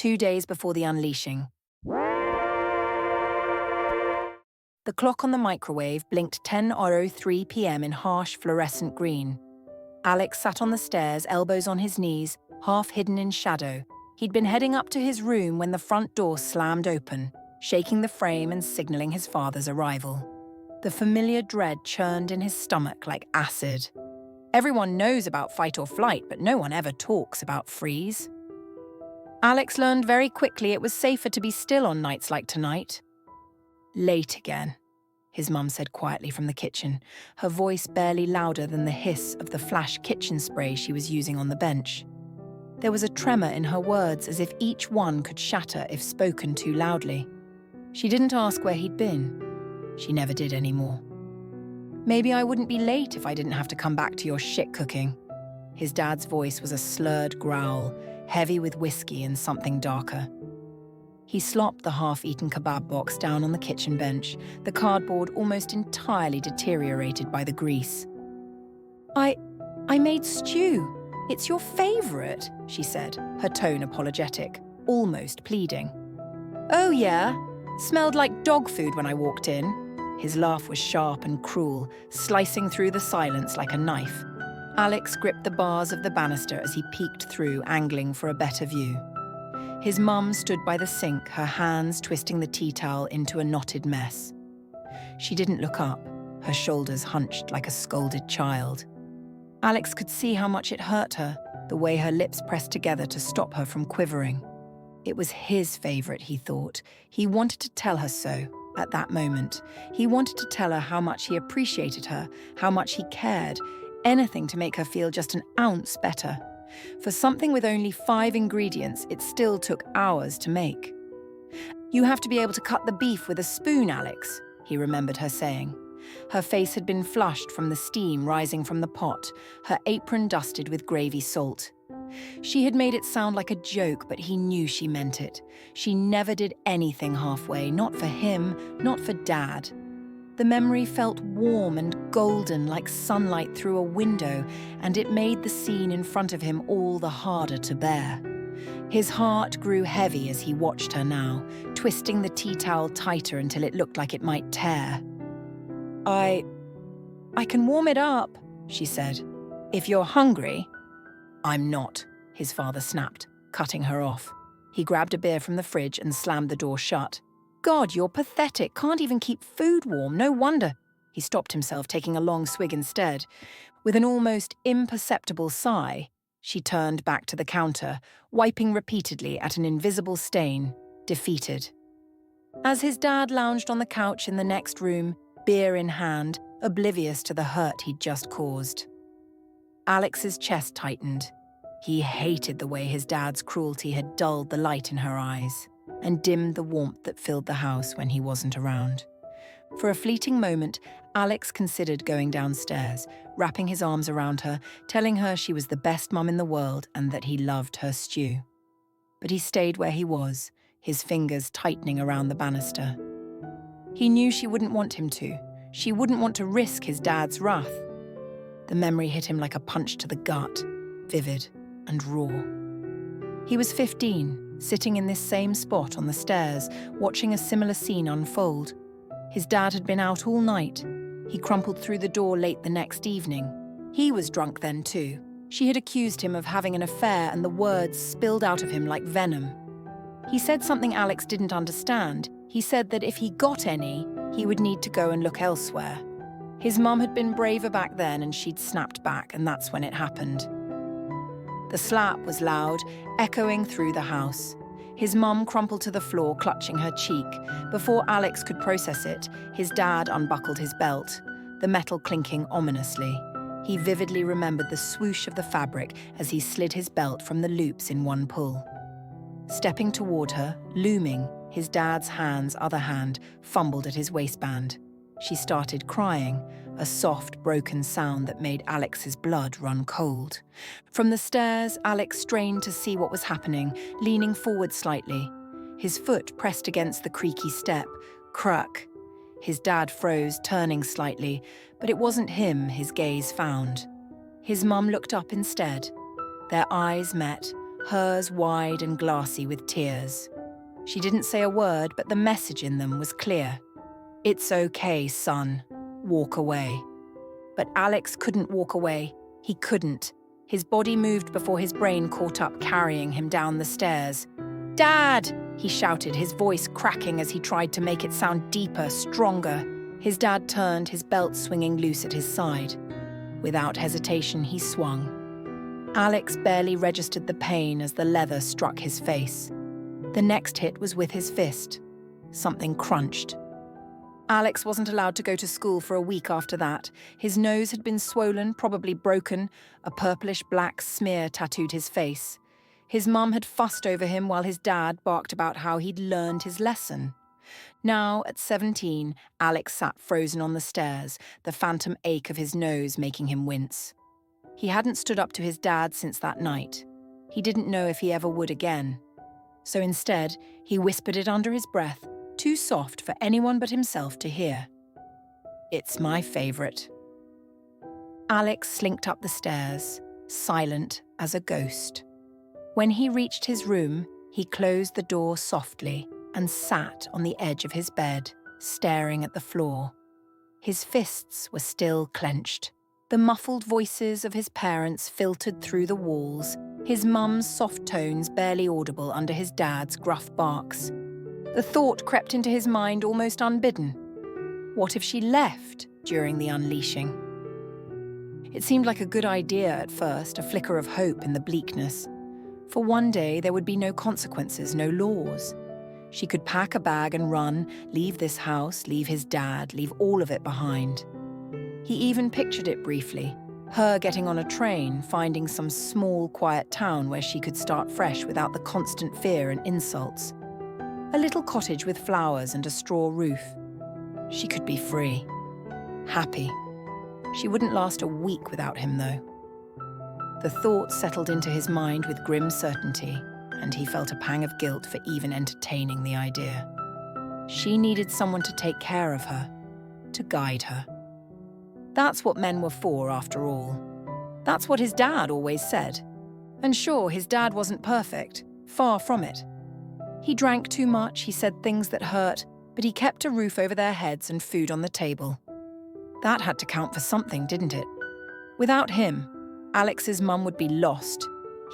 2 days before the unleashing. The clock on the microwave blinked 10:03 p.m. in harsh fluorescent green. Alex sat on the stairs, elbows on his knees, half hidden in shadow. He'd been heading up to his room when the front door slammed open, shaking the frame and signaling his father's arrival. The familiar dread churned in his stomach like acid. Everyone knows about fight or flight, but no one ever talks about freeze. Alex learned very quickly it was safer to be still on nights like tonight. "Late again," his mum said quietly from the kitchen, her voice barely louder than the hiss of the flash kitchen spray she was using on the bench. There was a tremor in her words, as if each one could shatter if spoken too loudly. She didn't ask where he'd been. She never did anymore. "Maybe I wouldn't be late if I didn't have to come back to your shit cooking." His dad's voice was a slurred growl, heavy with whiskey and something darker. He slopped the half-eaten kebab box down on the kitchen bench, the cardboard almost entirely deteriorated by the grease. I made stew. It's your favorite," she said, her tone apologetic, almost pleading. "Oh yeah? Smelled like dog food when I walked in." His laugh was sharp and cruel, slicing through the silence like a knife. Alex gripped the bars of the banister as he peeked through, angling for a better view. His mum stood by the sink, her hands twisting the tea towel into a knotted mess. She didn't look up, her shoulders hunched like a scolded child. Alex could see how much it hurt her, the way her lips pressed together to stop her from quivering. It was his favorite, he thought. He wanted to tell her so, at that moment. He wanted to tell her how much he appreciated her, how much he cared, anything to make her feel just an ounce better. For something with only 5 ingredients, it still took hours to make. "You have to be able to cut the beef with a spoon, Alex," he remembered her saying. Her face had been flushed from the steam rising from the pot, her apron dusted with gravy salt. She had made it sound like a joke, but he knew she meant it. She never did anything halfway, not for him, not for Dad. The memory felt warm and golden like sunlight through a window, and it made the scene in front of him all the harder to bear. His heart grew heavy as he watched her now, twisting the tea towel tighter until it looked like it might tear. I can warm it up," she said. "If you're hungry." "I'm not," his father snapped, cutting her off. He grabbed a beer from the fridge and slammed the door shut. "God, you're pathetic. Can't even keep food warm. No wonder." He stopped himself, taking a long swig instead. With an almost imperceptible sigh, she turned back to the counter, wiping repeatedly at an invisible stain, defeated. As his dad lounged on the couch in the next room, beer in hand, oblivious to the hurt he'd just caused. Alex's chest tightened. He hated the way his dad's cruelty had dulled the light in her eyes and dimmed the warmth that filled the house when he wasn't around. For a fleeting moment, Alex considered going downstairs, wrapping his arms around her, telling her she was the best mum in the world and that he loved her stew. But he stayed where he was, his fingers tightening around the banister. He knew she wouldn't want him to. She wouldn't want to risk his dad's wrath. The memory hit him like a punch to the gut, vivid and raw. He was 15, sitting in this same spot on the stairs, watching a similar scene unfold. His dad had been out all night. He crumpled through the door late the next evening. He was drunk then too. She had accused him of having an affair, and the words spilled out of him like venom. He said something Alex didn't understand. He said that if he got any, he would need to go and look elsewhere. His mum had been braver back then, and she'd snapped back, and that's when it happened. The slap was loud, echoing through the house. His mum crumpled to the floor, clutching her cheek. Before Alex could process it, his dad unbuckled his belt, the metal clinking ominously. He vividly remembered the swoosh of the fabric as he slid his belt from the loops in one pull. Stepping toward her, looming, his dad's other hand fumbled at his waistband. She started crying, a soft, broken sound that made Alex's blood run cold. From the stairs, Alex strained to see what was happening, leaning forward slightly. His foot pressed against the creaky step. Crack. His dad froze, turning slightly, but it wasn't him his gaze found. His mum looked up instead. Their eyes met, hers wide and glassy with tears. She didn't say a word, but the message in them was clear. "It's okay, son. Walk away." But Alex couldn't walk away. He couldn't. His body moved before his brain caught up, carrying him down the stairs. "Dad!" he shouted, his voice cracking as he tried to make it sound deeper, stronger. His dad turned, his belt swinging loose at his side. Without hesitation, he swung. Alex barely registered the pain as the leather struck his face. The next hit was with his fist. Something crunched. Alex wasn't allowed to go to school for a week after that. His nose had been swollen, probably broken. A purplish-black smear tattooed his face. His mum had fussed over him while his dad barked about how he'd learned his lesson. Now, at 17, Alex sat frozen on the stairs, the phantom ache of his nose making him wince. He hadn't stood up to his dad since that night. He didn't know if he ever would again. So instead, he whispered it under his breath, too soft for anyone but himself to hear. "It's my favorite." Alex slinked up the stairs, silent as a ghost. When he reached his room, he closed the door softly and sat on the edge of his bed, staring at the floor. His fists were still clenched. The muffled voices of his parents filtered through the walls, his mum's soft tones barely audible under his dad's gruff barks. The thought crept into his mind almost unbidden. What if she left during the unleashing? It seemed like a good idea at first, a flicker of hope in the bleakness. For one day, there would be no consequences, no laws. She could pack a bag and run, leave this house, leave his dad, leave all of it behind. He even pictured it briefly, her getting on a train, finding some small, quiet town where she could start fresh without the constant fear and insults. A little cottage with flowers and a straw roof. She could be free. Happy. She wouldn't last a week without him, though. The thought settled into his mind with grim certainty, and he felt a pang of guilt for even entertaining the idea. She needed someone to take care of her, to guide her. That's what men were for, after all. That's what his dad always said. And sure, his dad wasn't perfect, far from it. He drank too much, he said things that hurt, but he kept a roof over their heads and food on the table. That had to count for something, didn't it? Without him, Alex's mum would be lost.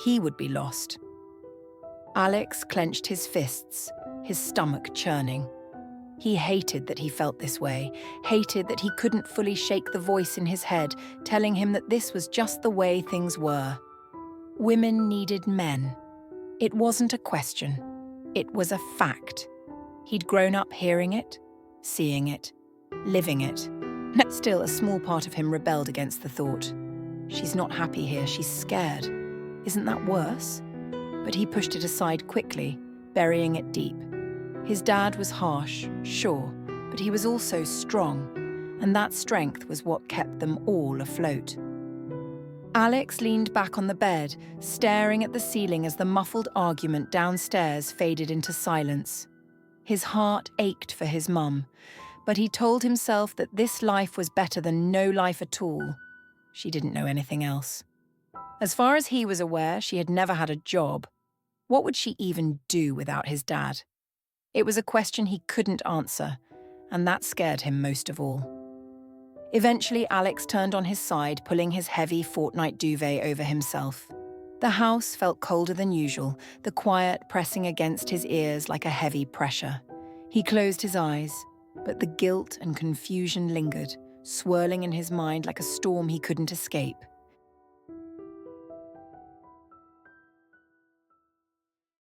He would be lost. Alex clenched his fists, his stomach churning. He hated that he felt this way, hated that he couldn't fully shake the voice in his head, telling him that this was just the way things were. Women needed men. It wasn't a question. It was a fact. He'd grown up hearing it, seeing it, living it. Still, a small part of him rebelled against the thought. She's not happy here, she's scared. Isn't that worse? But he pushed it aside quickly, burying it deep. His dad was harsh, sure, but he was also strong, and that strength was what kept them all afloat. Alex leaned back on the bed, staring at the ceiling as the muffled argument downstairs faded into silence. His heart ached for his mum, but he told himself that this life was better than no life at all. She didn't know anything else. As far as he was aware, she had never had a job. What would she even do without his dad? It was a question he couldn't answer, and that scared him most of all. Eventually, Alex turned on his side, pulling his heavy fortnight duvet over himself. The house felt colder than usual, the quiet pressing against his ears like a heavy pressure. He closed his eyes, but the guilt and confusion lingered, swirling in his mind like a storm he couldn't escape.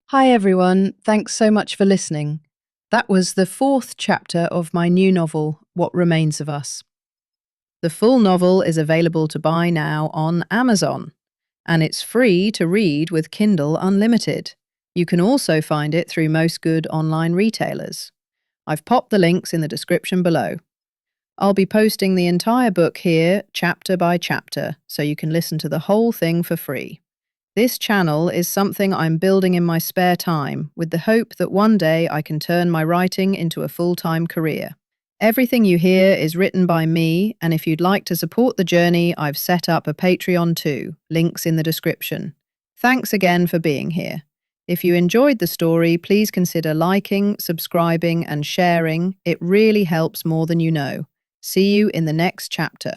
Hi everyone, thanks so much for listening. That was the 4th chapter of my new novel, What Remains of Us. The full novel is available to buy now on Amazon, and it's free to read with Kindle Unlimited. You can also find it through most good online retailers. I've popped the links in the description below. I'll be posting the entire book here, chapter by chapter, so you can listen to the whole thing for free. This channel is something I'm building in my spare time, with the hope that one day I can turn my writing into a full-time career. Everything you hear is written by me, and if you'd like to support the journey, I've set up a Patreon too, links in the description. Thanks again for being here. If you enjoyed the story, please consider liking, subscribing, and sharing. It really helps more than you know. See you in the next chapter.